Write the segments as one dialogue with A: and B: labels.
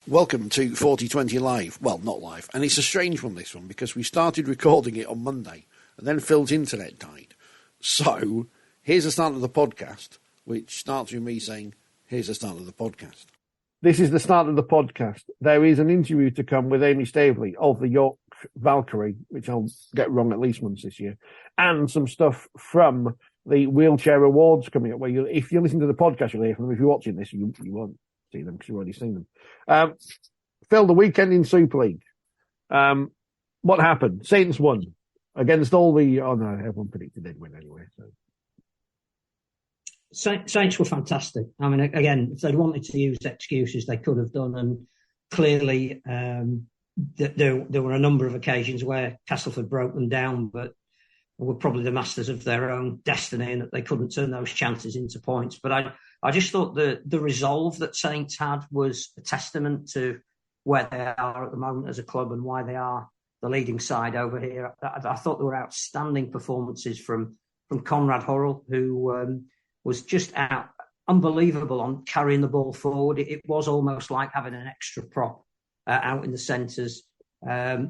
A: Welcome to 4020 Live. Well, not live. And it's a strange one, this one, because we started recording it on Monday, and then Phil's internet died. So, here's the start of the podcast, which starts with me saying, here's the start of the podcast. This is the start of the podcast. There is an interview to come with Aimee Staveley of the York Valkyrie, which I'll get wrong at least once this year, and some stuff from the Wheelchair Awards coming up, where if you listen to the podcast, you'll hear from them. If you're watching this, you won't see them because you've already seen them. Phil, the weekend in Super League. What happened? Saints won against all the... Oh, no, everyone predicted they'd win anyway.
B: So. Saints were fantastic. I mean, again, if they'd wanted to use excuses, they could have done. And clearly, there were a number of occasions where Castleford broke them down, but were probably the masters of their own destiny and that they couldn't turn those chances into points. But I just thought the resolve that Saints had was a testament to where they are at the moment as a club and why they are the leading side over here. I thought there were outstanding performances from Conrad Hurrell, who was just unbelievable on carrying the ball forward. It was almost like having an extra prop out in the centres,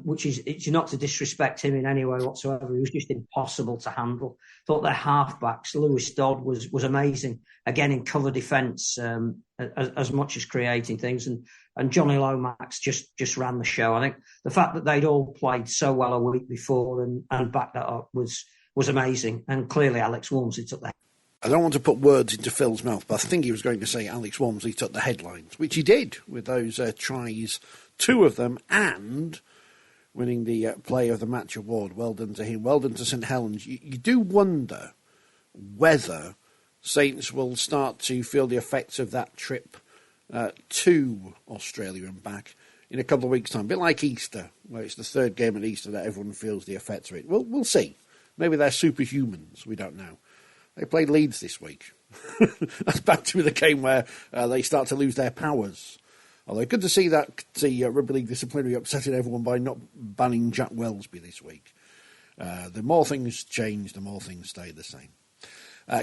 B: which is it's not to disrespect him in any way whatsoever. He was just impossible to handle. Thought their halfbacks, Lewis Dodd was amazing, again in cover defence, as much as creating things, and Johnny Lomax just ran the show. I think the fact that they'd all played so well a week before and backed that up was amazing, and clearly Alex Walmsley took that.
A: I don't want to put words into Phil's mouth, but I think he was going to say Alex Walmsley took the headlines, which he did with those tries, 2 of them, and winning the Player of the Match award. Well done to him. Well done to St Helens. You do wonder whether Saints will start to feel the effects of that trip to Australia and back in a couple of weeks' time. A bit like Easter, where it's the third game at Easter that everyone feels the effects of it. We'll see. Maybe they're superhumans. We don't know. They played Leeds this week. That's back to the game where they start to lose their powers. Although good to see that the Rugby League disciplinary upsetting everyone by not banning Jack Welsby this week. The more things change, the more things stay the same.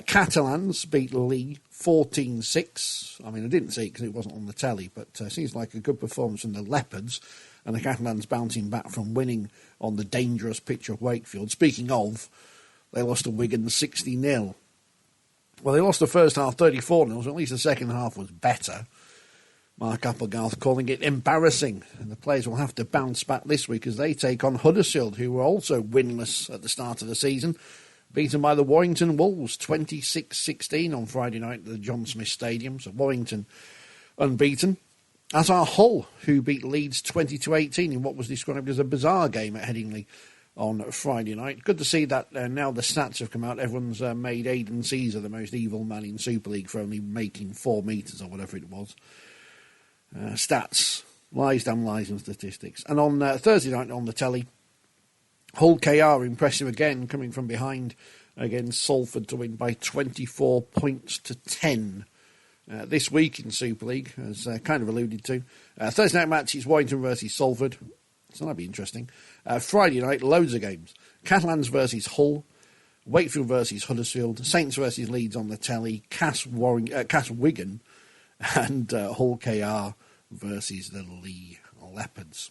A: Catalans beat Lee 14-6. I mean, I didn't see it because it wasn't on the telly, but seems like a good performance from the Leopards. And the Catalans bouncing back from winning on the dangerous pitch of Wakefield. Speaking of, they lost to Wigan 60-0. Well, they lost the first half 34-0, so at least the second half was better. Mark Applegarth calling it embarrassing. And the players will have to bounce back this week as they take on Huddersfield, who were also winless at the start of the season. Beaten by the Warrington Wolves 26-16 on Friday night at the John Smith Stadium. So Warrington unbeaten. As are Hull, who beat Leeds 20-18 in what was described as a bizarre game at Headingley on Friday night. Good to see that now the stats have come out. Everyone's made Aidan Caesar the most evil man in Super League for only making 4 metres or whatever it was. Stats, lies, damn lies and statistics. And on Thursday night on the telly, Hull KR impressive again, coming from behind against Salford to win by 24 points to 10. This week in Super League, as kind of alluded to. Thursday night match is Warrington versus Salford. So that'll be interesting. Friday night, loads of games. Catalans versus Hull, Wakefield versus Huddersfield, Saints versus Leeds on the telly, Cass Wigan, and Hull KR versus the Lee Leopards.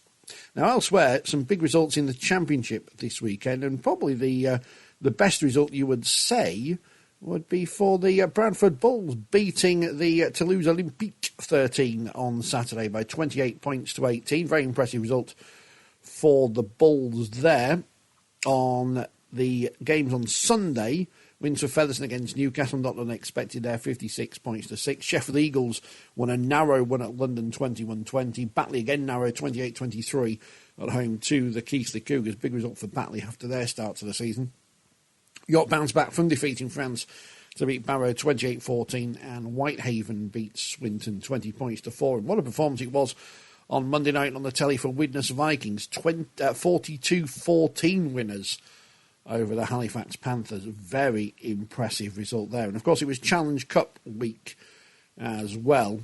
A: Now, elsewhere, some big results in the Championship this weekend, and probably the best result you would say would be for the Bradford Bulls beating the Toulouse Olympique 13 on Saturday by 28 points to 18. Very impressive result for the Bulls there. On the games on Sunday, wins for Featherstone against Newcastle, not unexpected there, 56 points to 6. Sheffield Eagles won a narrow one at London, 21-20. Batley again narrow, 28-23 at home to the Keighley Cougars. Big result for Batley after their start to the season. York bounced back from defeating France to beat Barrow 28-14, and Whitehaven beat Swinton 20 points to 4. And what a performance it was on Monday night on the telly for Widnes Vikings, 42-14 winners over the Halifax Panthers. A very impressive result there. And of course it was Challenge Cup week as well.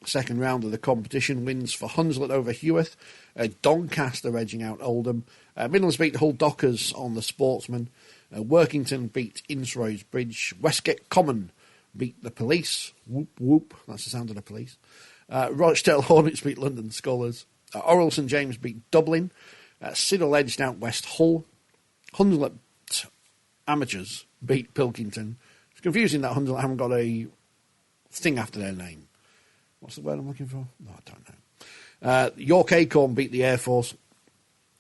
A: Second round of the competition, wins for Hunslet over Heworth, Doncaster edging out Oldham, Midlands beat Hull Dockers on the Sportsman, Workington beat Innsrose Bridge, Westgate Common beat the Police, whoop whoop, that's the sound of the police, Rochdale Hornets beat London Scullers. Orrell St James beat Dublin. Siddle edged out West Hull. Hunslet Amateurs beat Pilkington. It's confusing that Hunslet haven't got a thing after their name. What's the word I'm looking for? No, I don't know. York Acorn beat the Air Force.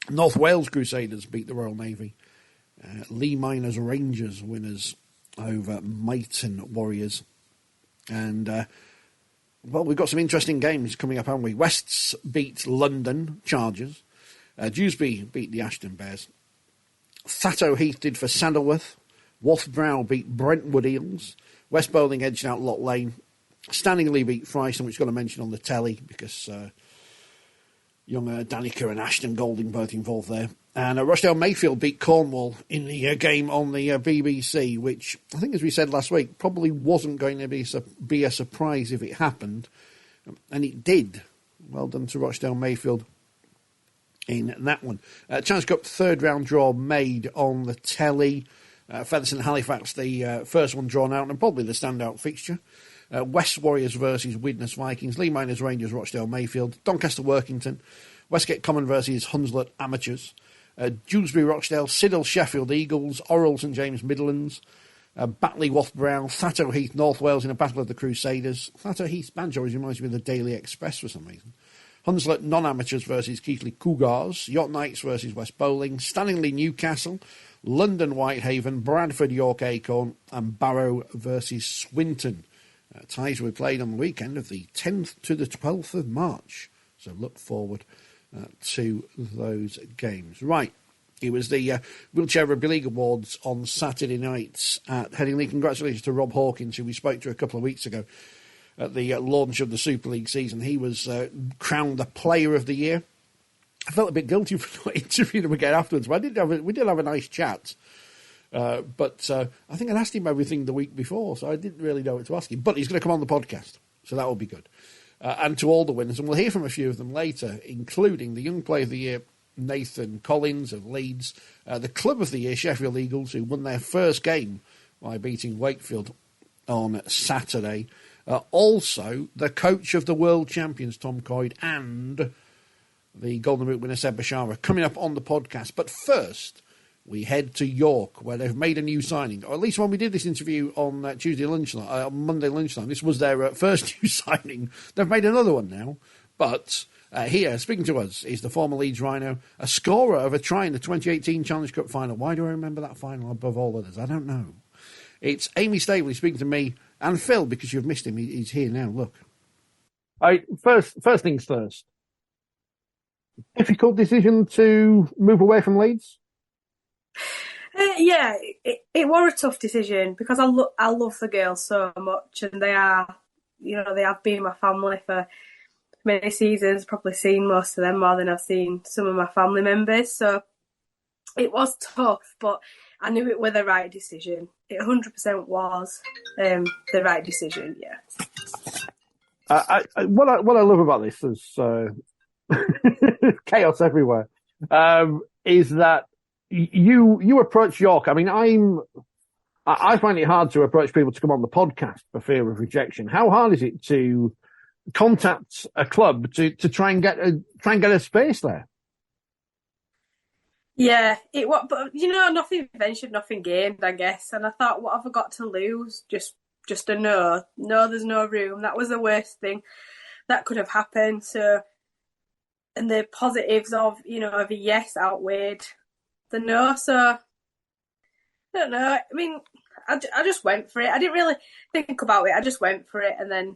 A: North Wales Crusaders beat the Royal Navy. Lee Miners Rangers winners over Myton Warriors. And, well, we've got some interesting games coming up, haven't we? Wests beat London Chargers. Dewsbury beat the Ashton Bears. Thatto Heath did for Saddleworth. Wathbrow beat Brentwood Eels. West Bowling edged out Loch Lane. Stanley beat Fryston, which got to mention on the telly because young Danica and Ashton Golding both involved there. And Rochdale Mayfield beat Cornwall in the game on the BBC, which I think, as we said last week, probably wasn't going to be a surprise if it happened. And it did. Well done to Rochdale Mayfield in that one. Challenge Cup third round draw made on the telly. Featherstone Halifax, the first one drawn out, and probably the standout fixture. West Warriors versus Widnes Vikings. Lee Miners Rangers, Rochdale Mayfield. Doncaster Workington. Westgate Common versus Hunslet Amateurs. Dewsbury Rochdale. Siddle Sheffield Eagles. Orrell St James Midlands. Batley Wathbrow. Thatto Heath North Wales in a battle of the Crusaders. Thatto Heath's banjo reminds me of the Daily Express for some reason. Hunslet Non-Amateurs versus Keighley Cougars. Yacht Knights versus West Bowling. Stanley Newcastle. London Whitehaven. Bradford York Acorn. And Barrow versus Swinton. Ties were played on the weekend of the 10th to the 12th of March. So look forward to those games. Right. It was the Wheelchair Rugby League Awards on Saturday night at Headingley. Congratulations to Rob Hawkins, who we spoke to a couple of weeks ago at the launch of the Super League season. He was crowned the Player of the Year. I felt a bit guilty for not interviewing him again afterwards, but we did have a nice chat. But I think I'd asked him everything the week before, so I didn't really know what to ask him. But he's going to come on the podcast, so that will be good. And to all the winners, and we'll hear from a few of them later, including the Young Player of the Year, Nathan Collins of Leeds, the Club of the Year, Sheffield Eagles, who won their first game by beating Wakefield on Saturday. Also, the coach of the World Champions, Tom Coyd, and the Golden Boot winner, Seb Bashara, coming up on the podcast. But first, we head to York, where they've made a new signing. Or at least when we did this interview on Monday lunchtime, this was their first new signing. They've made another one now. But here, speaking to us, is the former Leeds Rhino, a scorer of a try in the 2018 Challenge Cup final. Why do I remember that final above all others? I don't know. It's Aimee Staveley speaking to me, and Phil, because you've missed him. He's here now, look. First things first. Difficult decision to move away from Leeds?
C: Yeah, it was a tough decision because I love the girls so much, and they have been my family for many seasons. Probably seen most of them more than I've seen some of my family members. So it was tough, but I knew it was the right decision. It 100% was the right decision. Yeah.
A: What I love about this is chaos everywhere. Is that you approach York? I mean, I find it hard to approach people to come on the podcast for fear of rejection. How hard is it to contact a club to try and get a space there?
C: Yeah, it was, but nothing ventured, nothing gained, I guess. And I thought, what have I got to lose? Just a no. No, there's no room. That was the worst thing that could have happened. So, and the positives of a yes outweighed the no. So I don't know. I mean, I just went for it. I didn't really think about it. I just went for it, and then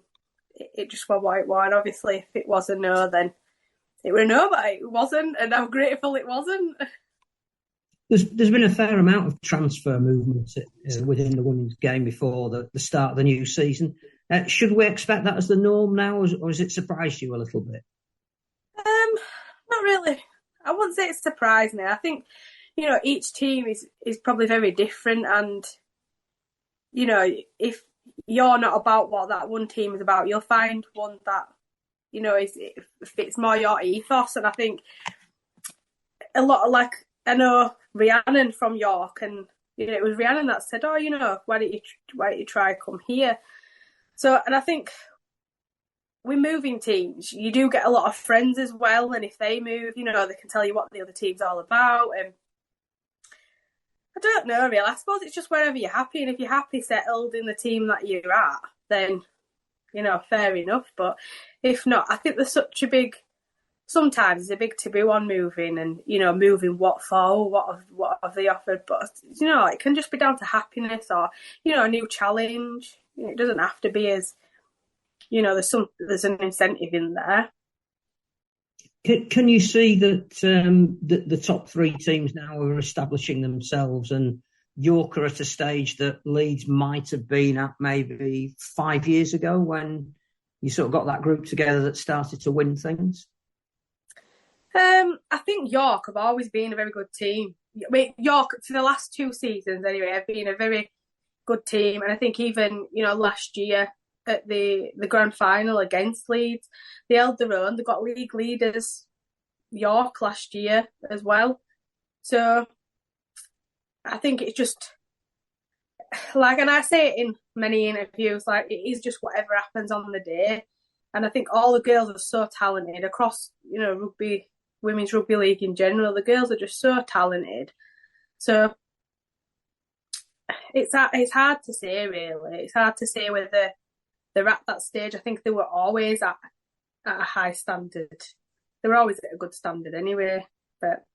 C: it just was what it was. And obviously, if it was a no, then it were a no, but it wasn't, and I'm grateful it wasn't.
B: There's been a fair amount of transfer movement within the women's game before the start of the new season. Should we expect that as the norm now, or has it surprised you a little bit?
C: Not really. I wouldn't say it surprised me. I think, each team is probably very different, and, if you're not about what that one team is about, you'll find one that, it fits more your ethos. And I think a lot of, I know Rhiannon from York, and it was Rhiannon that said, why don't you try come here? So, and I think with moving teams, you do get a lot of friends as well, and if they move, they can tell you what the other team's all about. And I don't know, really. I suppose it's just wherever you're happy, and if you're happy settled in the team that you're at, then, fair enough. But if not, I think there's sometimes it's a big taboo on moving, and, moving what for, what have they offered. But, it can just be down to happiness or, a new challenge. It doesn't have to be as, there's an incentive in there.
B: Can you see that the top three teams now are establishing themselves, and York are at a stage that Leeds might have been at maybe 5 years ago when you sort of got that group together that started to win things?
C: I think York have always been a very good team. I mean, York, for the last 2 seasons anyway, have been a very good team. And I think even, last year at the grand final against Leeds, they held their own. They got league leaders, York, last year as well. So I think it's just, and I say it in many interviews, it is just whatever happens on the day. And I think all the girls are so talented across, women's rugby league in general. The girls are just so talented. So it's hard to say, really. It's hard to say whether they're at that stage. I think they were always at a high standard. They were always at a good standard anyway. But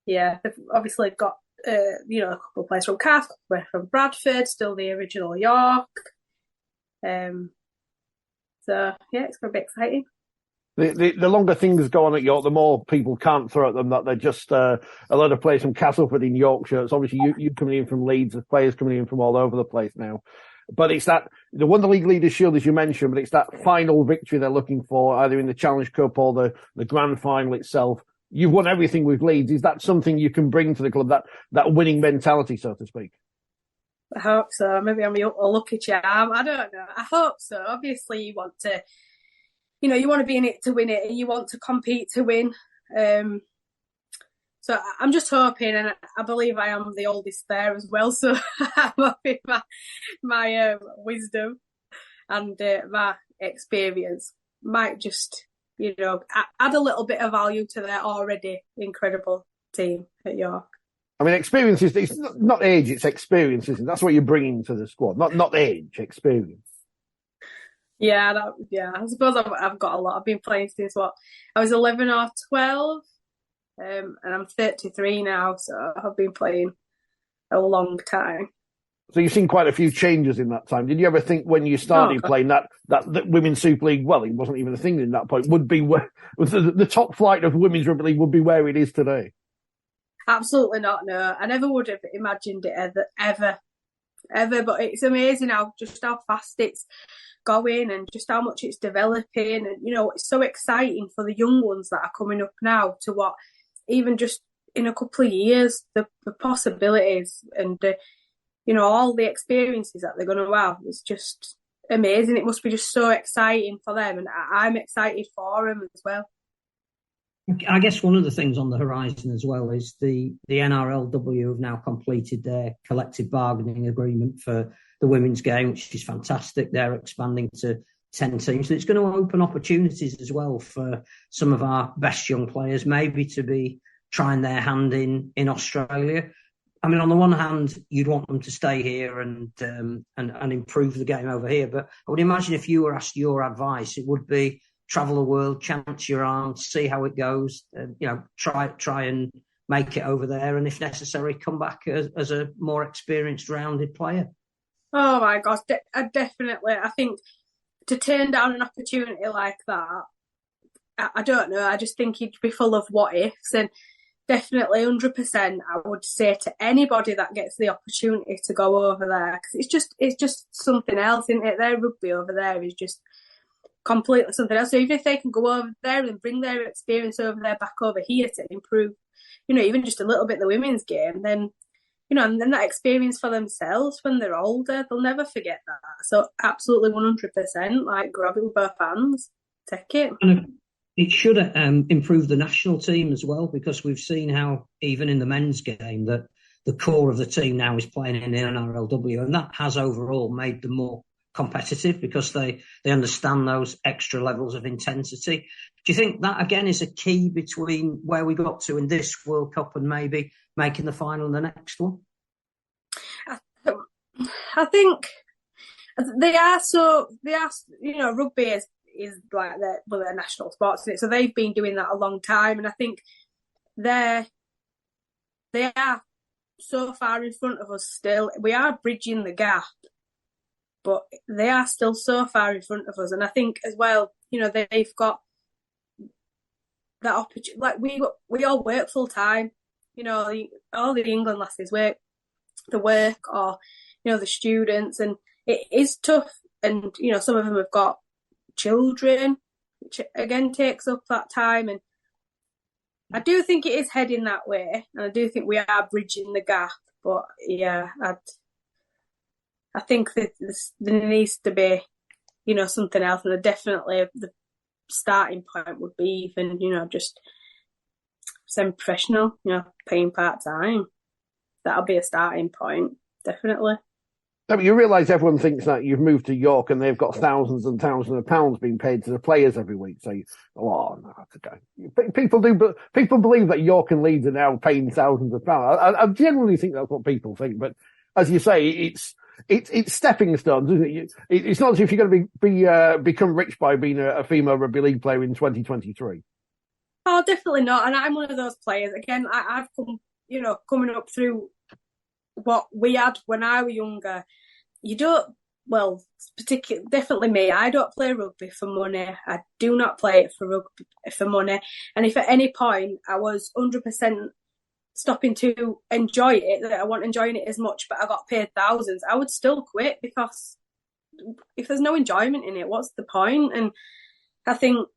C: yeah, they've obviously got a couple of players from Cass, from Bradford, still the original York. So yeah, it's going to be exciting.
A: The longer things go on at York, the more people can't throw at them that they're just a lot of players from Castleford in Yorkshire. It's obviously you coming in from Leeds, there's players coming in from all over the place now. But it's that, they won the League Leaders' Shield, as you mentioned, but it's that final victory they're looking for, either in the Challenge Cup or the grand final itself. You've won everything with Leeds. Is that something you can bring to the club, that winning mentality, so to speak?
C: I hope so. Maybe I'm a lucky charm. I don't know. I hope so. Obviously, you want to, you want to be in it to win it, and you want to compete to win. So I'm just hoping, and I believe I am the oldest there as well. So I'm hoping my wisdom and my experience might just, add a little bit of value to their already incredible team at York.
A: I mean, experience it's not age, it's experience, isn't it? That's what you're bringing to the squad, not age, experience.
C: Yeah, I suppose I've got a lot. I've been playing since I was 11 or 12, and I'm 33 now, so I've been playing a long time.
A: So you've seen quite a few changes in that time. Did you ever think when you started playing that Women's Super League, well, it wasn't even a thing at that point, would be the top flight of Women's Rugby League would be where it is today?
C: Absolutely not, no. I never would have imagined it ever. But it's amazing how fast it's going and just how much it's developing. And, it's so exciting for the young ones that are coming up now to what, even just in a couple of years, the possibilities and, all the experiences that they're going to have. It's just amazing. It must be just so exciting for them. And I'm excited for them as well.
B: I guess one of the things on the horizon as well is the NRLW have now completed their collective bargaining agreement for the women's game, which is fantastic. They're expanding to 10 teams. So it's going to open opportunities as well for some of our best young players, maybe to be trying their hand in Australia. I mean, on the one hand, you'd want them to stay here and improve the game over here. But I would imagine if you were asked your advice, it would be travel the world, chance your arm, see how it goes, try and make it over there, and if necessary, come back as a more experienced, rounded player.
C: Oh my gosh, definitely. I think to turn down an opportunity like that, I don't know. I just think it'd be full of what ifs, and definitely 100%. I would say to anybody that gets the opportunity to go over there, because it's just something else, isn't it? Their rugby over there is just completely something else. So even if they can go over there and bring their experience over there back over here to improve, even just a little bit the women's game, then, and then that experience for themselves when they're older, they'll never forget that. So absolutely 100%, grab it with both hands, take it.
B: And it should improve the national team as well, because we've seen how even in the men's game that the core of the team now is playing in the NRLW, and that has overall made them more competitive because they understand those extra levels of intensity. Do you think that, again, is a key between where we got to in this World Cup and maybe making the final in the next one?
C: I think they are, rugby is like their national sport, isn't it? So they've been doing that a long time, and I think they are so far in front of us still. We are bridging the gap, but they are still so far in front of us. And I think as well, they've got that opportunity. Like we all work full time. All the England lasses work, or the students, and it is tough. And some of them have got children, which again takes up that time. And I do think it is heading that way, and I do think we are bridging the gap. But yeah, I think that there needs to be, something else, and definitely the starting point would be even, just semi-professional, paying part-time. That'll be a starting point, definitely.
A: No, but you realise everyone thinks that you've moved to York and they've got thousands and thousands of pounds being paid to the players every week. So, no, okay. People believe that York and Leeds are now paying thousands of pounds. I generally think that's what people think, but as you say, it's stepping stones, isn't it? It's not as if you're going to become rich by being a female rugby league player in 2023.
C: Oh, definitely not. And I'm one of those players. Again, I've come, coming up through what we had when I was younger. Definitely me. I don't play rugby for money. I do not play it for rugby for money. And if at any point I was 100% stopping to enjoy it, that I wasn't enjoying it as much, but I got paid thousands, I would still quit, because if there's no enjoyment in it, what's the point? And I think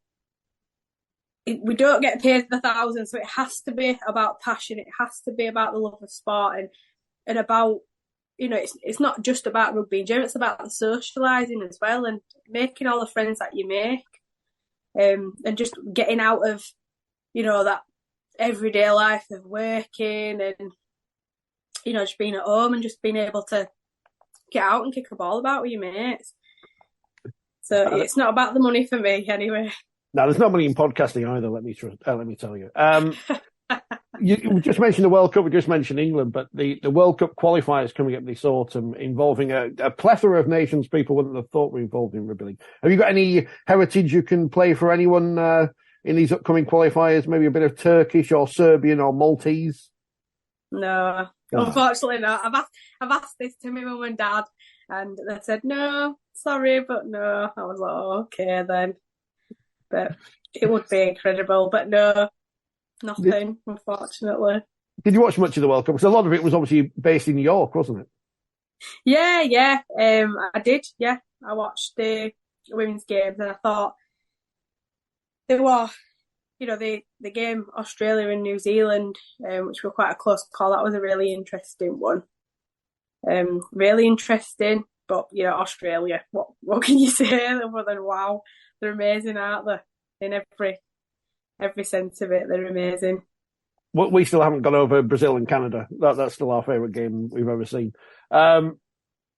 C: we don't get paid the thousands, so it has to be about passion. It has to be about the love of sport, and about, it's not just about rugby in general, it's about the socialising as well, and making all the friends that you make, and just getting out of, that everyday life of working and, just being at home and just being able to get out and kick a ball about with your mates. So it's not about the money for me anyway.
A: No, there's no money in podcasting either, let me tell you. You just mentioned the World Cup, we just mentioned England, but the World Cup qualifiers coming up this autumn, involving a plethora of nations people wouldn't have thought were involved in rugby league. Have you got any heritage you can play for anyone in these upcoming qualifiers? Maybe a bit of Turkish or Serbian or Maltese?
C: No, unfortunately not. I've asked this to my mum and dad, and they said, no, sorry, but no. I was like, oh, okay then. But it would be incredible, but no, nothing, unfortunately.
A: Did you watch much of the World Cup? Because a lot of it was obviously based in New York, wasn't it?
C: Yeah. I did, yeah. I watched the women's games, and I thought they were, the game Australia and New Zealand, which were quite a close call. That was a really interesting one. Really interesting, but, Australia, what can you say other than wow? They're amazing, aren't they? In every sense of it, they're amazing.
A: Well, we still haven't gone over Brazil and Canada. That's still our favourite game we've ever seen.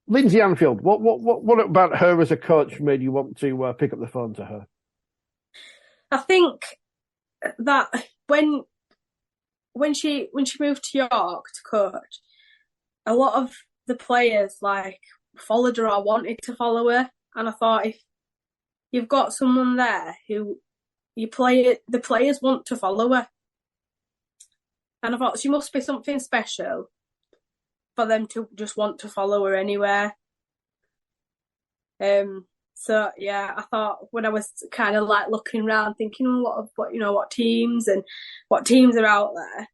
A: Lindsay Anfield, what about her as a coach made you want to pick up the phone to her?
C: I think that when she moved to York to coach, a lot of the players followed her or wanted to follow her, and I thought, if you've got someone there who the players want to follow her. And I thought she must be something special for them to just want to follow her anywhere. So yeah, I thought when I was kind of looking around, thinking what teams are out there,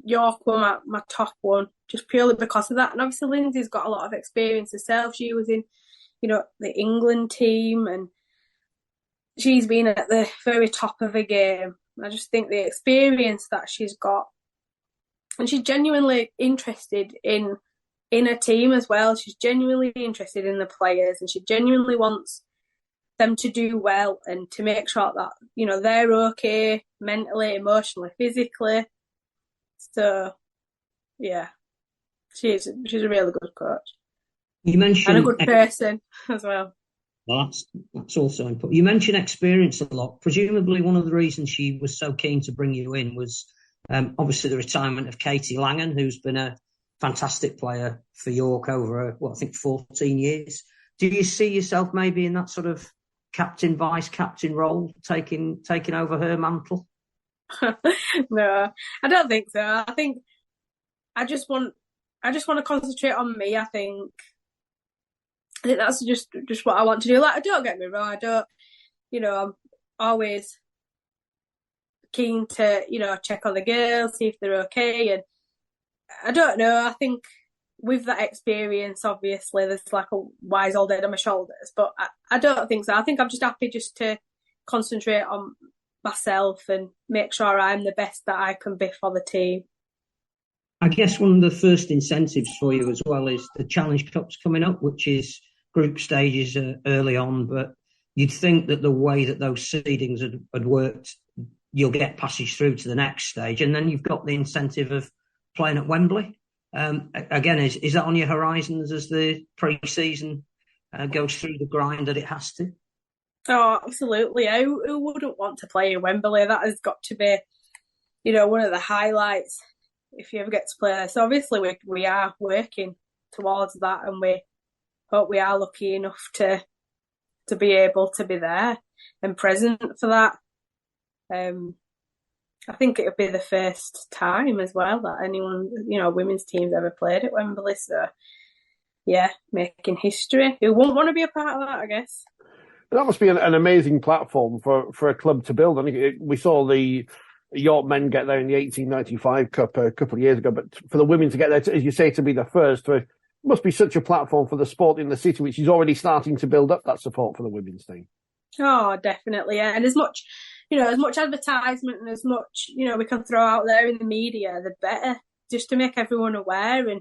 C: York were my top one, just purely because of that. And obviously Lindsay's got a lot of experience herself. She was in the England team, and she's been at the very top of the game. I just think the experience that she's got, and she's genuinely interested in a team as well. She's genuinely interested in the players, and she genuinely wants them to do well and to make sure that, they're okay mentally, emotionally, physically. So, yeah, she's a really good coach.
B: You mentioned
C: and a good person as well.
B: Well, that's also important. You mentioned experience a lot. Presumably, one of the reasons she was so keen to bring you in was obviously the retirement of Katie Langan, who's been a fantastic player for York over, I think 14 years. Do you see yourself maybe in that sort of captain, vice captain role, taking over her mantle?
C: No, I don't think so. I think I just want to concentrate on me. I think that's just what I want to do. Like, don't get me wrong, I don't, I'm always keen to, check on the girls, see if they're okay. And I don't know, I think with that experience, obviously, there's like a wise old head on my shoulders, but I don't think so. I think I'm just happy just to concentrate on myself and make sure I'm the best that I can be for the team.
B: I guess one of the first incentives for you as well is the Challenge Cup's coming up, which is group stages early on, but you'd think that the way that those seedings had worked, you'll get passage through to the next stage, and then you've got the incentive of playing at Wembley. Again, is that on your horizons as the pre-season goes through the grind that it has to?
C: Oh, absolutely. Who wouldn't want to play in Wembley? That has got to be, one of the highlights if you ever get to play there. So obviously we are working towards that, and we hope we are lucky enough to be able to be there and present for that. I think it would be the first time as well that anyone, women's teams ever played at Wembley. So, yeah, making history. Who wouldn't want to be a part of that, I guess?
A: That must be an amazing platform for a club to build. I think we saw the York men get there in the 1895 Cup a couple of years ago, but for the women to get there, as you say, to be the first, must be such a platform for the sport in the city, which is already starting to build up that support for the women's team.
C: Oh, definitely, yeah. And as much advertisement and as much, we can throw out there in the media, the better, just to make everyone aware and,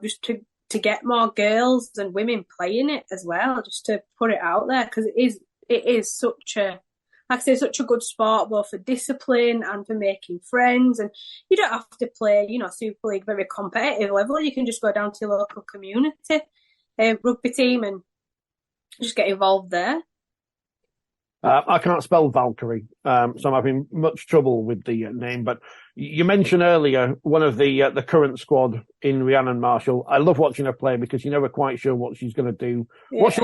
C: just to get more girls and women playing it as well, just to put it out there, because it is such a, like I say, such a good sport, both for discipline and for making friends. And you don't have to play, Super League very competitive level. You can just go down to your local community rugby team and just get involved there.
A: I can't spell Valkyrie, so I'm having much trouble with the name. But you mentioned earlier one of the current squad in Rhiannon Marshall. I love watching her play because you're never quite sure what she's going to do. Yeah. What's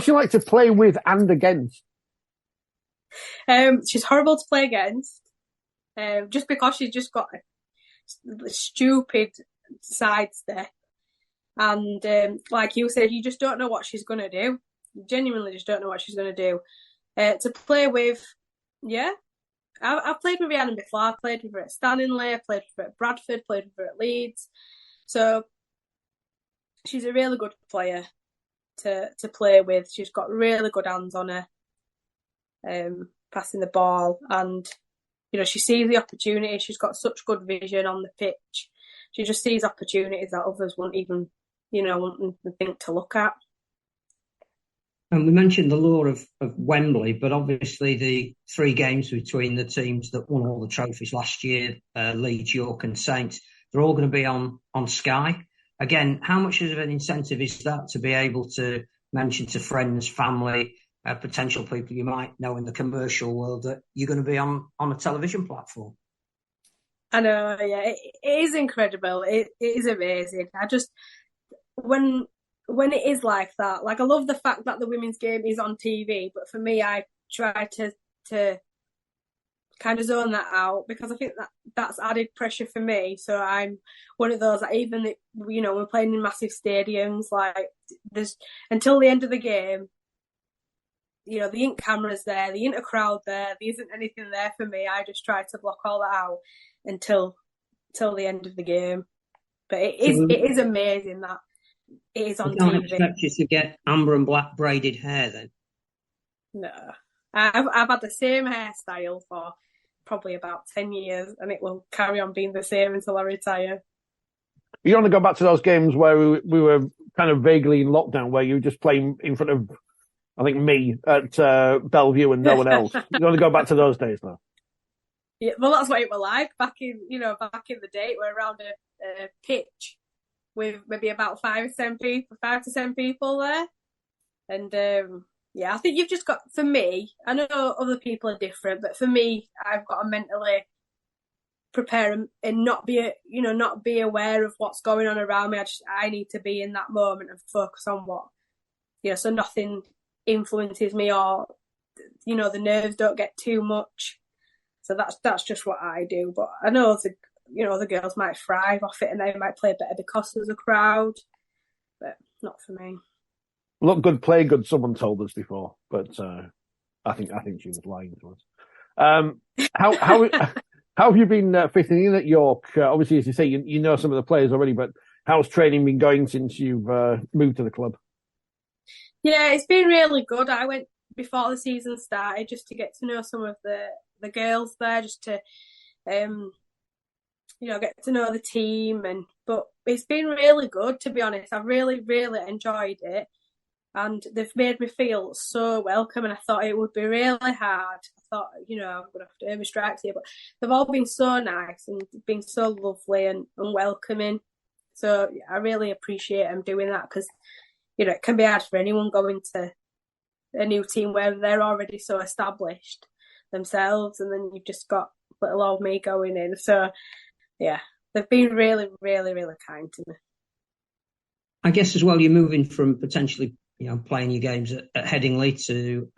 A: she like to play with and against?
C: She's horrible to play against, just because she's just got a stupid sidestep, and like you said, you just don't know what she's going to do. You genuinely just don't know what she's going to do. To play with, yeah. I've played with Rhiannon before. I played with her at Stanley, I played with her at Bradford, played with her at Leeds. So she's a really good player to play with. She's got really good hands on her, passing the ball, and she sees the opportunity. She's got such good vision on the pitch. She just sees opportunities that others won't even, won't think to look at.
B: And we mentioned the lure of Wembley, but obviously the 3 games between the teams that won all the trophies last year, Leeds, York and Saints, they're all going to be on Sky. Again, how much of an incentive is that to be able to mention to friends, family, potential people you might know in the commercial world that you're going to be on a television platform?
C: I know, yeah, it is incredible. It is amazing. I just, when it is like that, like, I love the fact that the women's game is on TV, but for me, I try to kind of zone that out, because I think that's added pressure for me. So I'm one of those that even, we're playing in massive stadiums, like, there's, until the end of the game, there ain't cameras there, there ain't a crowd there isn't anything there for me. I just try to block all that out until the end of the game. But it is amazing that it is on TV. I don't
B: expect you to get amber and black braided hair then.
C: No. I've had the same hairstyle for probably about 10 years, and it will carry on being the same until I retire.
A: You want to go back to those games where we were kind of vaguely in lockdown, where you were just playing in front of, I think, me at Bellevue and no one else. You want to go back to those days now?
C: Yeah, well, that's what it was like back in the day. We're around a pitch, with maybe about 5 to 10 people there. And I think you've just got, for me, I know other people are different, but for me, I've got to mentally prepare and not be aware of what's going on around me. I need to be in that moment and focus on what, so nothing influences me, or the nerves don't get too much. So that's just what I do. But I know the girls might thrive off it and they might play better because there's a crowd, but not for me.
A: Look good, play good. Someone told us before, but I think she was lying to us. How have you been fitting in at York? Obviously, as you say, you know some of the players already, but how's training been going since you've moved to the club?
C: Yeah, it's been really good. I went before the season started just to get to know some of the girls there, just to get to know the team. But it's been really good, to be honest. I've really, really enjoyed it. And they've made me feel so welcome, and I thought it would be really hard. I thought, I'm going to have to earn my stripes here, but they've all been so nice and been so lovely and welcoming. So I really appreciate them doing that, because, it can be hard for anyone going to a new team where they're already so established themselves, and then you've just got little old me going in. So, yeah, they've been really, really, really kind to me.
B: I guess as well, you're moving from potentially playing your games at Headingley to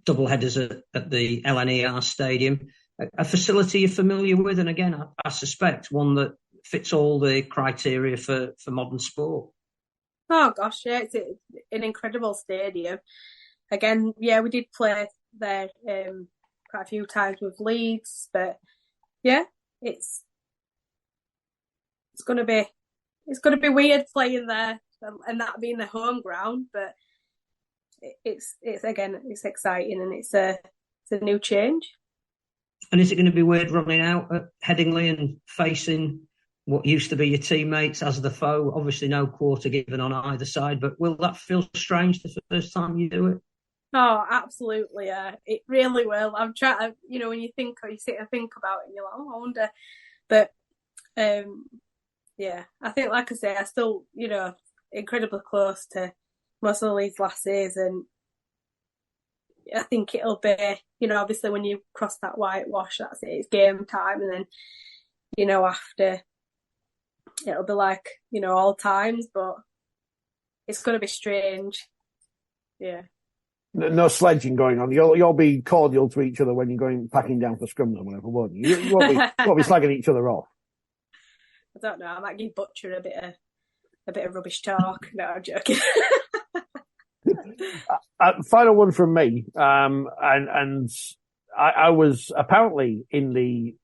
B: double headers at the LNER Stadium, a facility you're familiar with, and again, I suspect one that fits all the criteria for modern sport.
C: Oh gosh, yeah, it's an incredible stadium. Again, yeah, we did play there quite a few times with Leeds, but yeah, it's gonna be weird playing there, and that being the home ground, but it's exciting, and it's a new change.
B: And is it going to be weird running out at Headingley and facing what used to be your teammates as the foe? Obviously no quarter given on either side, but will that feel strange the first time you do it?
C: Oh, absolutely, yeah. It really will. I'm trying, when you think, or you sit and think about it, and you're like, oh, I wonder. But, yeah, I think, like I say, I still, incredibly close to most of the Leeds lasses, and I think it'll be, obviously when you cross that whitewash, that's it, it's game time, and then, after, it'll be like, all times, but it's going to be strange. Yeah.
A: No sledging going on. You'll be cordial to each other when you're going packing down for scrums or whatever, won't you? You won't be slagging each other off.
C: I don't know. I might give Butcher a bit of rubbish talk. No, I'm joking.
A: Final one from me. And I was apparently in the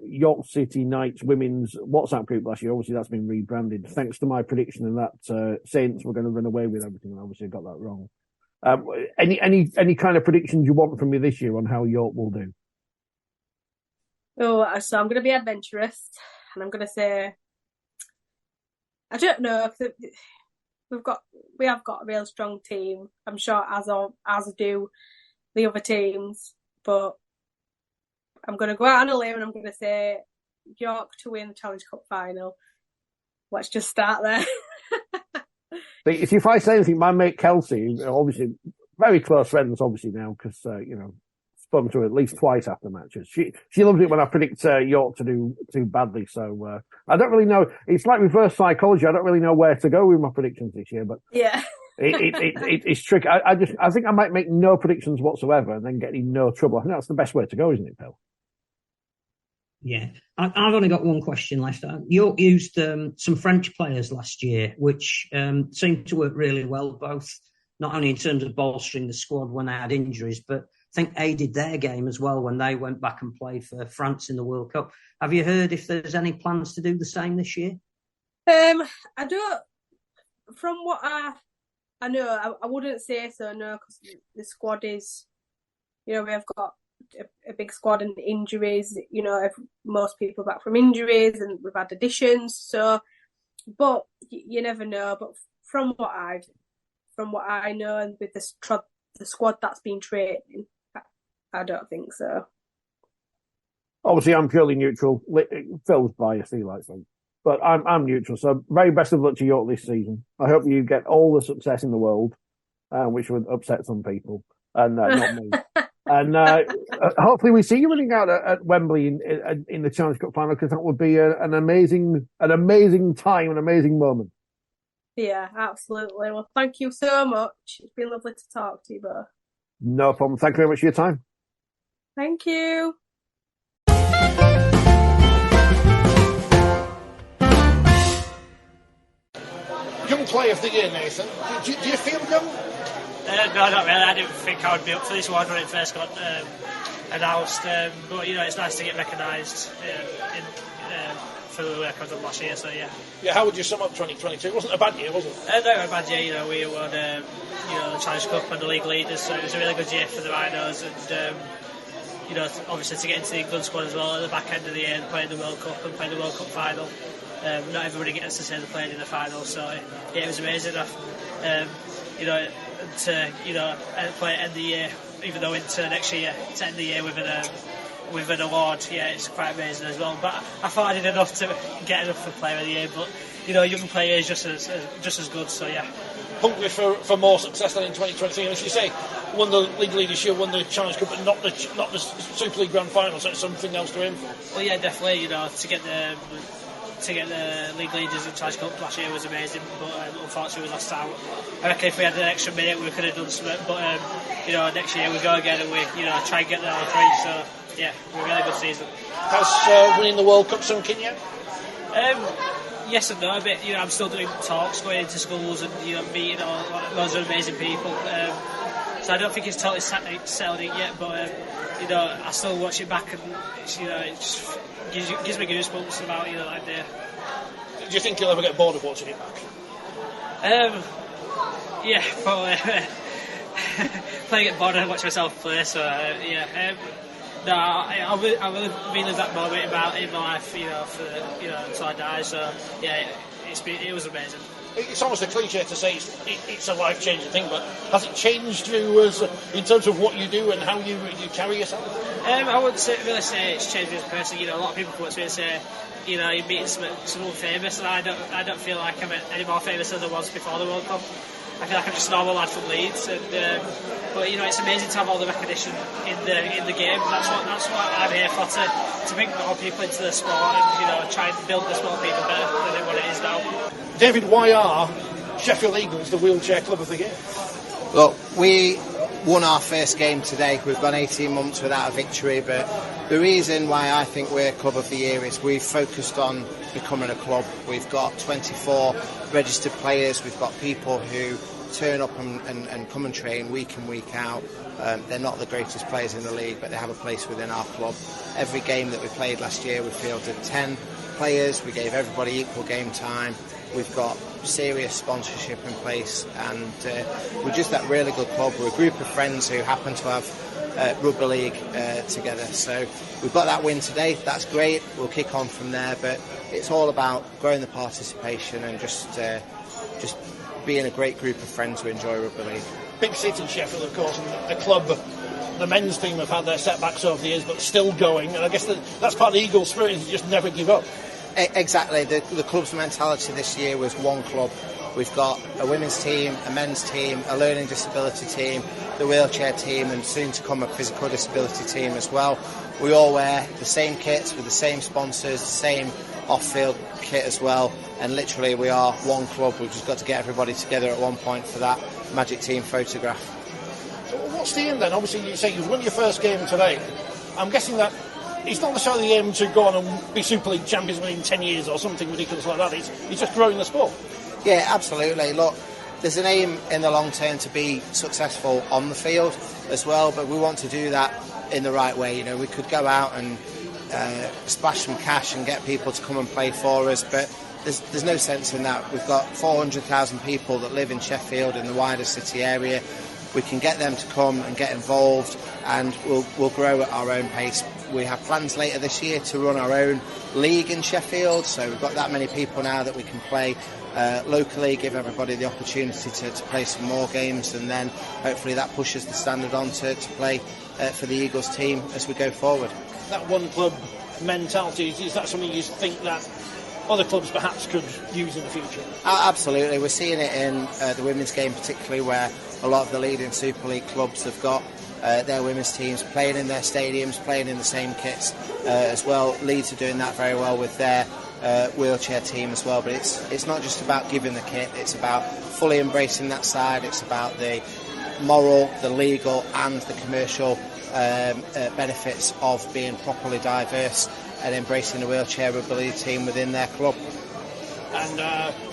A: York City Knights women's WhatsApp group last year. Obviously, that's been rebranded thanks to my prediction and that Saints were going to run away with everything. And obviously, I got that wrong. Any kind of predictions you want from me this year on how York will do?
C: Oh, so I'm going to be adventurous, and I'm going to say, I don't know, we have got a real strong team. I'm sure as do the other teams, but I'm going to go out on a limb and I'm going to say York to win the Challenge Cup final. Let's just start there.
A: If I say anything, my mate Kelsey, obviously very close friends, obviously now because spoken to her at least twice after matches. She loves it when I predict York to do badly. So I don't really know. It's like reverse psychology. I don't really know where to go with my predictions this year, but
C: yeah,
A: it's tricky. I think I might make no predictions whatsoever and then get in no trouble. I think that's the best way to go, isn't it, Phil?
B: Yeah, I've only got one question left. York used some French players last year, which seemed to work really well, both not only in terms of bolstering the squad when they had injuries, but I think aided their game as well when they went back and played for France in the World Cup. Have you heard if there's any plans to do the same this year?
C: I don't. From what I know, I wouldn't say so, no, because the squad is, we have got a big squad and injuries, most people back from injuries, and we've had additions. So, but you never know. But from what I know, and with the squad that's been training, I don't think so.
A: Obviously, I'm purely neutral. Phil's biased. He likes them.
D: But I'm neutral. So very best of luck to York this season. I hope you get all the success in the world, which would upset some people, and not me. And hopefully we see you winning out at Wembley in the Challenge Cup final, because that would be an amazing time, an amazing moment.
C: Yeah, absolutely. Well, thank you so much. It's been lovely to talk to you both.
D: No problem. Thank you very much for your time.
C: Thank you.
E: Young Player of the Year, Nathan. Do you feel young?
F: No, not really. I didn't think I would be up for this award when it first got announced. But, it's nice to get recognised for the work I've done last year, so yeah.
E: Yeah, how would you sum up 2022? It wasn't a bad year, was it?
F: No, it was a bad year. We won the Challenge Cup and the League Leaders, so it was a really good year for the Rhinos. And, obviously to get into the England squad as well at the back end of the year and play the World Cup and play the World Cup final. Not everybody gets to say they played in the final, so yeah, it was amazing. To play at end of the year, even though into next year to end the year with an award, yeah, it's quite amazing as well. But I thought I did enough to get enough for Player of the Year. But young player is just as good. So yeah.
E: Hungry for more success than in 2023. And as you say, won the League Leadership, won the Challenge Cup, but not the Super League Grand Final. So it's something else to aim for.
F: Well, yeah, definitely. To get the League Leaders and Challenge Cup last year was amazing, but unfortunately we lost out. I reckon if we had an extra minute we could have done something, but next year we go again and we try and get there all three, so yeah, we're a really good season.
E: Has winning the World Cup sunk in yet?
F: Yes and no, a bit. I'm still doing talks, going into schools and meeting loads of amazing people, so I don't think it's totally settled in yet, but I still watch it back and it just gives me goosebumps about that idea.
E: Do you think you'll ever get bored of watching it back?
F: Yeah, probably. Playing it bored and watch myself play, so yeah. No, I will relive that moment in my life, for until I die. So yeah, it was amazing.
E: It's almost a cliche to say it's a life-changing thing, but has it changed you in terms of what you do and how you carry yourself?
F: I wouldn't really say it's changed me as a person. A lot of people come up to me and say, you're meeting someone famous, and I don't feel like I'm any more famous than I was before the World Cup. I feel like I'm just a normal lad from Leeds, but it's amazing to have all the recognition in the game. That's what I'm here for, to bring more people into the sport and try and build the sport even better than what it is now.
E: David, why are Sheffield Eagles the Wheelchair Club of the Year?
G: Look, we won our first game today. We've gone 18 months without a victory, but the reason why I think we're Club of the Year is we've focused on becoming a club. We've got 24 registered players. We've got people who turn up and come and train week in, week out. They're not the greatest players in the league, but they have a place within our club. Every game that we played last year, we fielded 10 players. We gave everybody equal game time. We've got serious sponsorship in place, and we're just that really good club. We're a group of friends who happen to have rugby league together. So we've got that win today. That's great. We'll kick on from there, but it's all about growing the participation and just being a great group of friends who enjoy rugby league.
E: Big city, Sheffield, of course, and the club, the men's team have had their setbacks over the years, but still going. And I guess that's part of the Eagles' spirit, is to just never give up.
G: Exactly. The club's mentality this year was one club. We've got a women's team, a men's team, a learning disability team, the wheelchair team, and soon to come a physical disability team as well. We all wear the same kits with the same sponsors, the same off-field kit as well, and literally we are one club. We've just got to get everybody together at one point for that magic team photograph.
E: So what's the aim then? Obviously you say you've won your first game today. I'm guessing that it's not necessarily the aim to go on and be Super League champions within 10 years or something ridiculous like that. It's just growing the sport.
G: Yeah, absolutely. Look, there's an aim in the long term to be successful on the field as well, but we want to do that in the right way. We could go out and splash some cash and get people to come and play for us, but there's no sense in that. We've got 400,000 people that live in Sheffield and the wider city area. We can get them to come and get involved, and we'll grow at our own pace. We have plans later this year to run our own league in Sheffield, so we've got that many people now that we can play locally, give everybody the opportunity to play some more games, and then hopefully that pushes the standard on to play for the Eagles team as we go forward.
E: That one club mentality, is that something you think that other clubs perhaps could use in the future?
G: Absolutely. We're seeing it in the women's game particularly, where a lot of the leading Super League clubs have got their women's teams playing in their stadiums, playing in the same kits as well. Leeds are doing that very well with their wheelchair team as well, but it's not just about giving the kit, it's about fully embracing that side. It's about the moral, the legal and the commercial benefits of being properly diverse and embracing the Wheelchair Rugby League team within their club.
E: And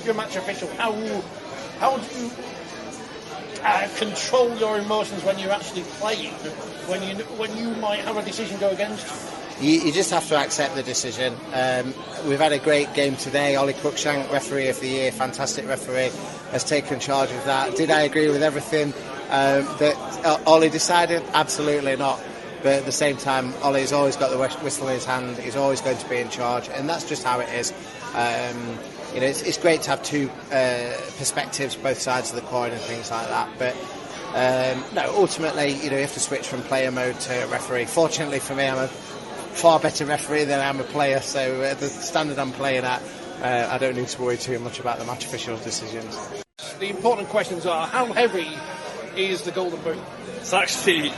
E: you're a match official, how do you control your emotions when you're actually playing, when you might have a decision go against you?
G: You just have to accept the decision. We've had a great game today. Ollie Cruikshank, referee of the year, fantastic referee, has taken charge of that. Did I agree with everything that Ollie decided? Absolutely not. But at the same time, Ollie's always got the whistle in his hand. He's always going to be in charge, and that's just how it is. It's great to have two perspectives, both sides of the coin, and things like that. But ultimately, you have to switch from player mode to referee. Fortunately for me, I'm a far better referee than I'm a player, so the standard I'm playing at, I don't need to worry too much about the match official decisions.
E: The important questions are, how heavy is the Golden Boot?
H: It's actually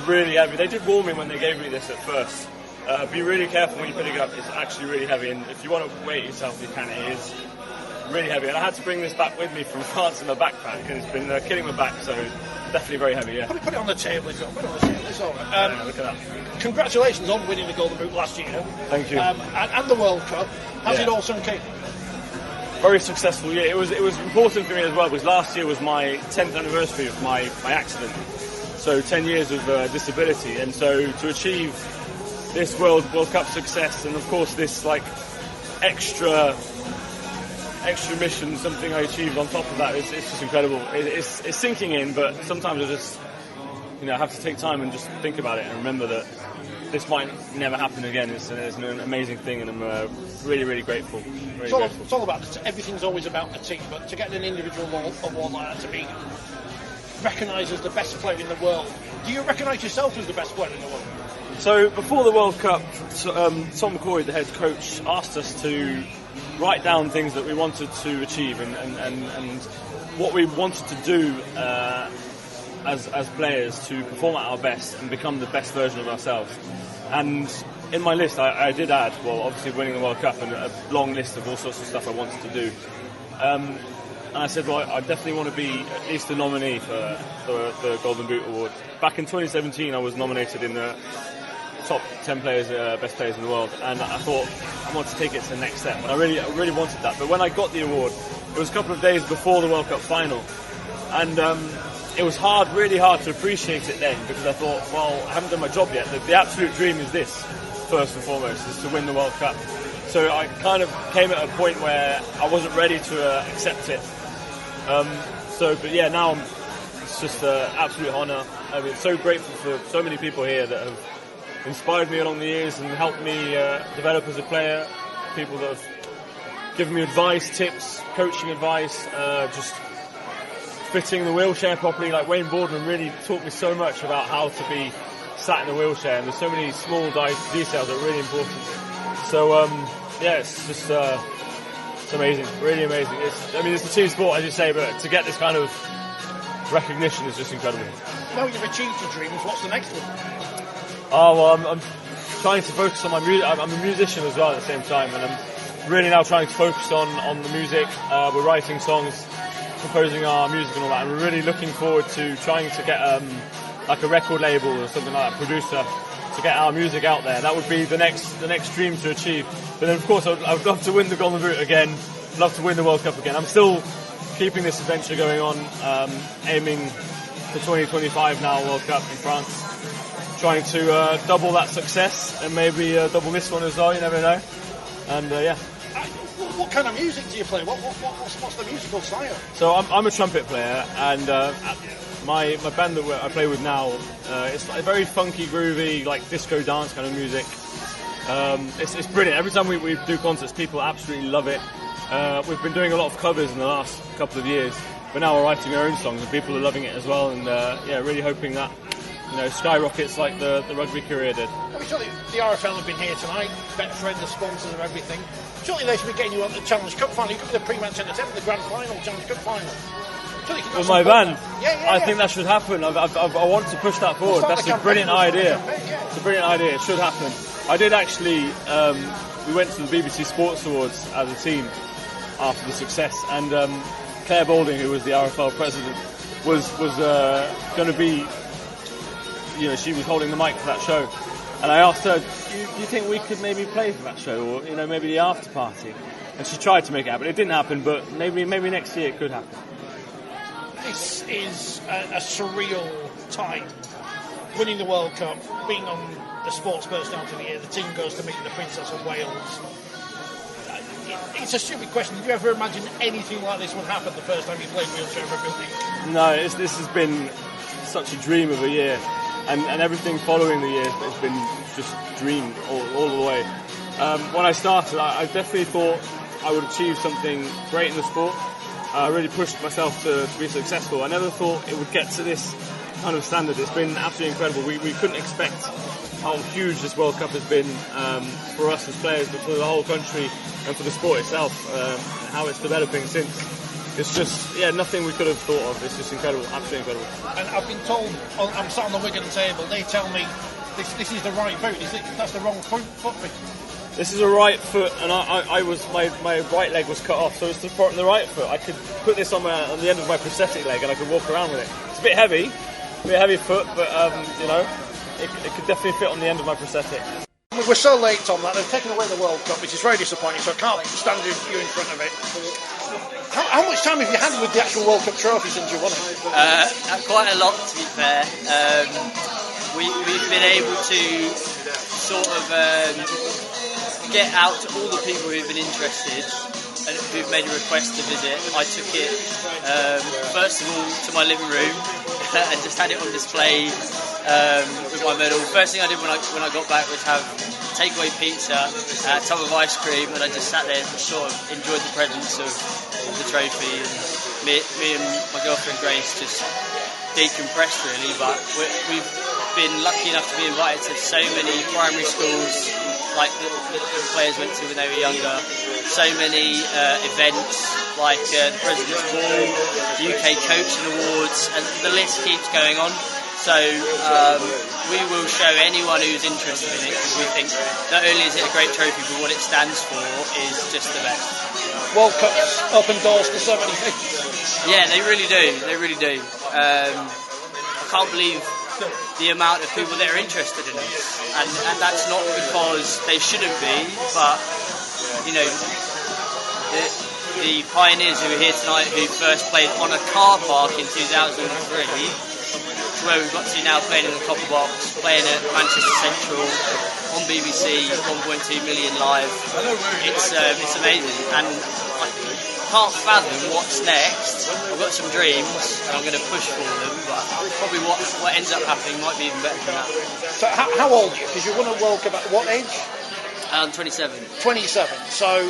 H: really heavy. They did warn me when they gave me this at first. Be really careful when you pick it up. It's actually really heavy, and if you want to weigh it yourself, you can. It is really heavy, and I had to bring this back with me from France in my backpack, and it's been killing my back, so definitely very heavy, yeah.
E: Put it on the table, Put it on the table, it's all right.
H: Look at that.
E: Congratulations on winning the Golden Boot last year.
H: Thank you.
E: And the World Cup. How's it all sunk in?
H: Very successful year. It was important for me as well, because last year was my 10th anniversary of my accident. So 10 years of disability, and so to achieve this World Cup success, and of course this extra mission, something I achieved on top of that, it's just incredible. It's sinking in, but sometimes I just have to take time and just think about it and remember that this might never happen again. It's an amazing thing, and I'm really, really grateful.
E: It's all about, everything's always about the team, but to get an individual award like that, to be recognised as the best player in the world, do you recognise yourself as the best player in the world?
H: So before the World Cup, Tom Corey, the head coach, asked us to write down things that we wanted to achieve and what we wanted to do as players to perform at our best and become the best version of ourselves. And in my list, I did add, obviously winning the World Cup and a long list of all sorts of stuff I wanted to do. And I said, I definitely want to be at least a nominee for the Golden Boot Award. Back in 2017, I was nominated in the top 10 players, best players in the world, and I thought I want to take it to the next step. And I really wanted that. But when I got the award, it was a couple of days before the World Cup final, and it was really hard to appreciate it then, because I thought, I haven't done my job yet. The absolute dream is this, first and foremost, is to win the World Cup. So I kind of came at a point where I wasn't ready to accept it. But now it's just an absolute honour. I'm so grateful for so many people here that have inspired me along the years and helped me develop as a player. People that have given me advice, tips, coaching advice, just fitting the wheelchair properly. Like Wayne Boardman really taught me so much about how to be sat in a wheelchair, and there's so many small details that are really important. So it's just it's amazing, really amazing. It's a team sport, as you say, but to get this kind of recognition is just incredible.
E: Now you've achieved your dreams, what's the next one?
H: I'm trying to focus on my music. I'm a musician as well at the same time, and I'm really now trying to focus on the music. We're writing songs, composing our music and all that, and we're really looking forward to trying to get a record label or something like that, producer, to get our music out there. That would be the next dream to achieve. But then of course I'd love to win the Golden Boot again, love to win the World Cup again. I'm still keeping this adventure going on, aiming for 2025 now, World Cup in France. Trying to double that success and maybe double this one as well, you never know. And
E: What kind of music do you play? What's the musical style? So
H: I'm a trumpet player, and my band that I play with now, it's like very funky, groovy, like disco dance kind of music. It's brilliant. Every time we do concerts, people absolutely love it. We've been doing a lot of covers in the last couple of years, but now we're writing our own songs and people are loving it as well, and really hoping that skyrockets like the rugby career did.
E: I mean, surely the RFL have been here tonight, Betfred, the sponsors of everything. Surely they should be getting you on the Challenge Cup final. You could be the pre-match entertainment, the grand final, Challenge Cup final.
H: With my band?
E: Yeah.
H: I think that should happen. I want to push that forward. That's a brilliant idea. It's a brilliant idea. It should happen. I did actually, we went to the BBC Sports Awards as a team after the success, and Claire Balding, who was the RFL president, was going to be, she was holding the mic for that show. And I asked her, do you think we could maybe play for that show, or maybe the after party? And she tried to make it happen. It didn't happen, but maybe next year it could happen.
E: This is a surreal time. Winning the World Cup, being on the Sports Personality of the Year, the team goes to meet the Princess of Wales. It's a stupid question. Did you ever imagine anything like this would happen the first time you played Wheelchair Rugby League?
H: No, this has been such a dream of a year, and everything following the year has been just dream all the way. When I started, I definitely thought I would achieve something great in the sport. I really pushed myself to be successful. I never thought it would get to this kind of standard. It's been absolutely incredible. We couldn't expect how huge this World Cup has been for us as players, but for the whole country and for the sport itself, how it's developing since. It's just, nothing we could have thought of. It's just incredible, absolutely incredible.
E: And I've been told, I'm sat on the Wigan table, they tell me this is the right foot. That's the wrong foot for me.
H: This is a right foot, and my right leg was cut off, so it's the right foot. I could put this on the end of my prosthetic leg, and I could walk around with it. It's a bit heavy foot, but it could definitely fit on the end of my prosthetic.
E: We're so late on that. They've taken away the World Cup, which is very disappointing, so I can't stand you in front of it. How much time have you had with the actual World Cup trophy since you won it?
I: Quite a lot, to be fair. We've been able to sort of get out to all the people who've been interested and who've made a request to visit. I took it first of all to my living room and just had it on display with my medal. First thing I did when I got back was have takeaway pizza, a tub of ice cream, and I just sat there and sort of enjoyed the presence of the trophy. And me and my girlfriend Grace just decompressed really, but we've been lucky enough to be invited to so many primary schools like the players went to when they were younger, so many events like the President's Ball, UK Coaching Awards, and the list keeps going on. So we will show anyone who's interested in it, because we think not only is it a great trophy, but what it stands for is just the best.
E: World Cups open doors to so many things.
I: Yeah, they really do. I can't believe the amount of people that are interested in it, and that's not because they shouldn't be, but the pioneers who are here tonight, who first played on a car park in 2003, to where we've got to now playing in the Copper Box, playing at Manchester Central on BBC, 1.2 million live. It's amazing, and I can't fathom what's next. I've got some dreams and I'm going to push for them, but probably what ends up happening might be even better than that.
E: So how old are you? Because you won a World Cup at what age?
I: I'm 27.
E: 27. So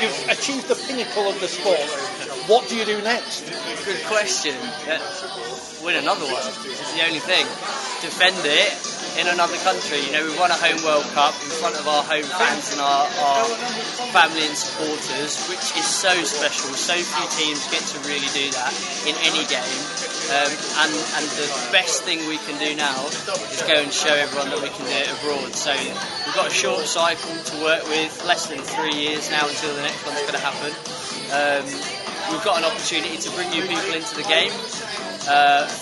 E: you've achieved the pinnacle of the sport. What do you do next?
I: Good question. Win another one. It's the only thing. Defend it in another country. We've won a home World Cup in front of our home fans and our family and supporters, which is so special. So few teams get to really do that in any game. And the best thing we can do now is go and show everyone that we can do it abroad. So we've got a short cycle to work with, less than 3 years now until the next one's going to happen. We've got an opportunity to bring new people into the game,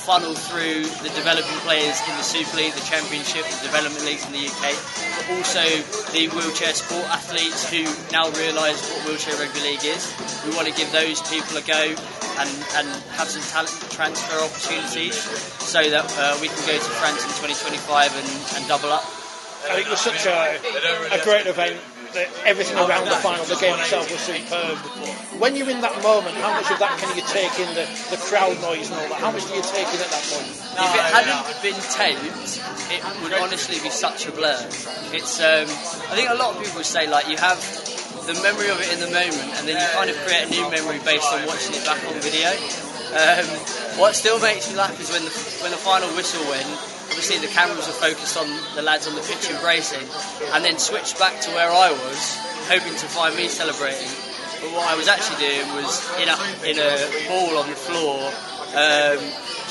I: funnel through the developing players in the Super League, the Championship, the development leagues in the UK, but also the wheelchair sport athletes who now realise what Wheelchair Rugby League is. We want to give those people a go and have some talent transfer opportunities so that we can go to France in 2025 and double up.
E: I think it was such a great event. Everything around the final, the game itself was superb. When you're in that moment, how much of that can you take in, the crowd noise and all that? How much do you take in at that point?
I: If it hadn't been taped, it would honestly be such a blur. It's I think a lot of people say you have the memory of it in the moment, and then you kind of create a new memory based on watching it back on video. What still makes me laugh is when the final whistle went, obviously the cameras were focused on the lads on the pitch embracing, and then switched back to where I was, hoping to find me celebrating. But what I was actually doing was in a ball on the floor,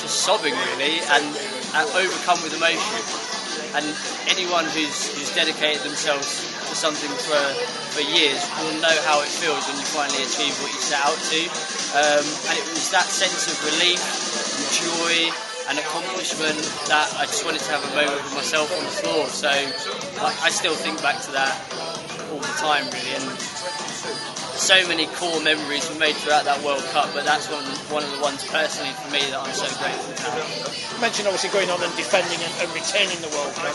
I: just sobbing really, and overcome with emotion. And anyone who's dedicated themselves to something for years will know how it feels when you finally achieve what you set out to. And it was that sense of relief and joy and accomplishment that I just wanted to have a moment with myself on the floor. So I still think back to that all the time really, and so many core memories were made throughout that World Cup, but that's one of the ones personally for me that I'm so grateful to have.
E: You mentioned obviously going on and defending and retaining the World Cup.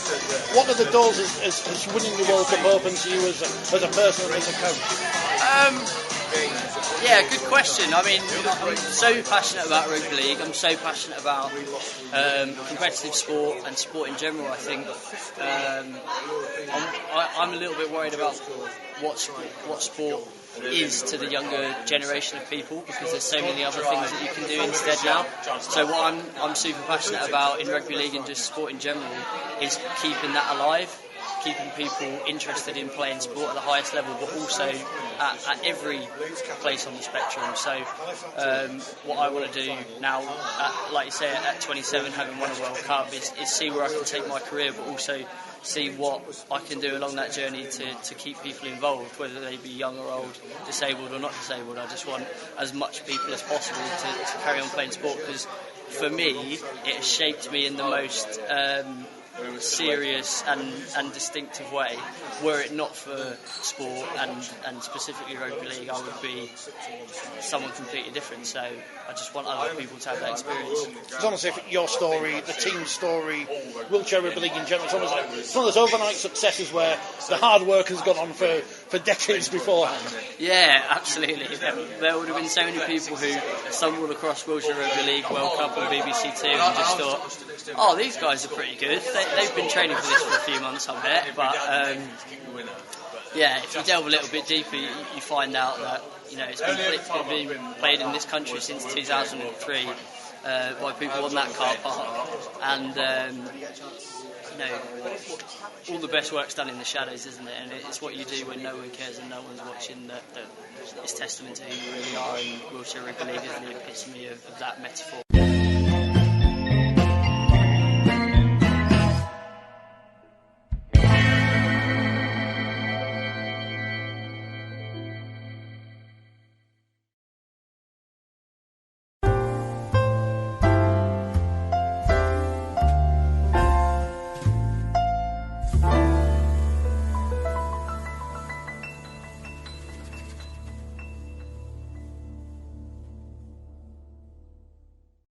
E: What are the doors as winning the World Cup open to you as a person and as a coach?
I: Yeah, good question. I mean, I'm so passionate about rugby league. I'm so passionate about competitive sport and sport in general. I think I'm a little bit worried about what sport is to the younger generation of people, because there's so many other things that you can do instead now. So what I'm super passionate about in rugby league and just sport in general is keeping that alive, keeping people interested in playing sport at the highest level, but also at every place on the spectrum. So what I want to do now, like you say, at 27, having won a World Cup, is see where I can take my career, but also see what I can do along that journey to keep people involved, whether they be young or old, disabled or not disabled. I just want as much people as possible to carry on playing sport, because for me it has shaped me in the most serious and distinctive way. Were it not for sport and specifically rugby league, I would be someone completely different. So I just want other people to have that experience.
E: It's almost as if your story, the team's story, Wheelchair Rugby League in general, it's almost like it's one of those overnight successes where the hard work has gone on for decades beforehand.
I: Yeah, absolutely. There would have been so many people who stumbled across Wheelchair Rugby League World Cup on BBC Two and just thought, oh, these guys are pretty good. They've been training for this for a few months, I bet. But yeah, if you delve a little bit deeper, you find out that it's been played in this country since 2003 by people on that car park, and all the best work's done in the shadows, isn't it? And it's what you do when no one cares and no one's watching that is testament to who you really are. And Wheelchair Rugby League is the epitome of that metaphor.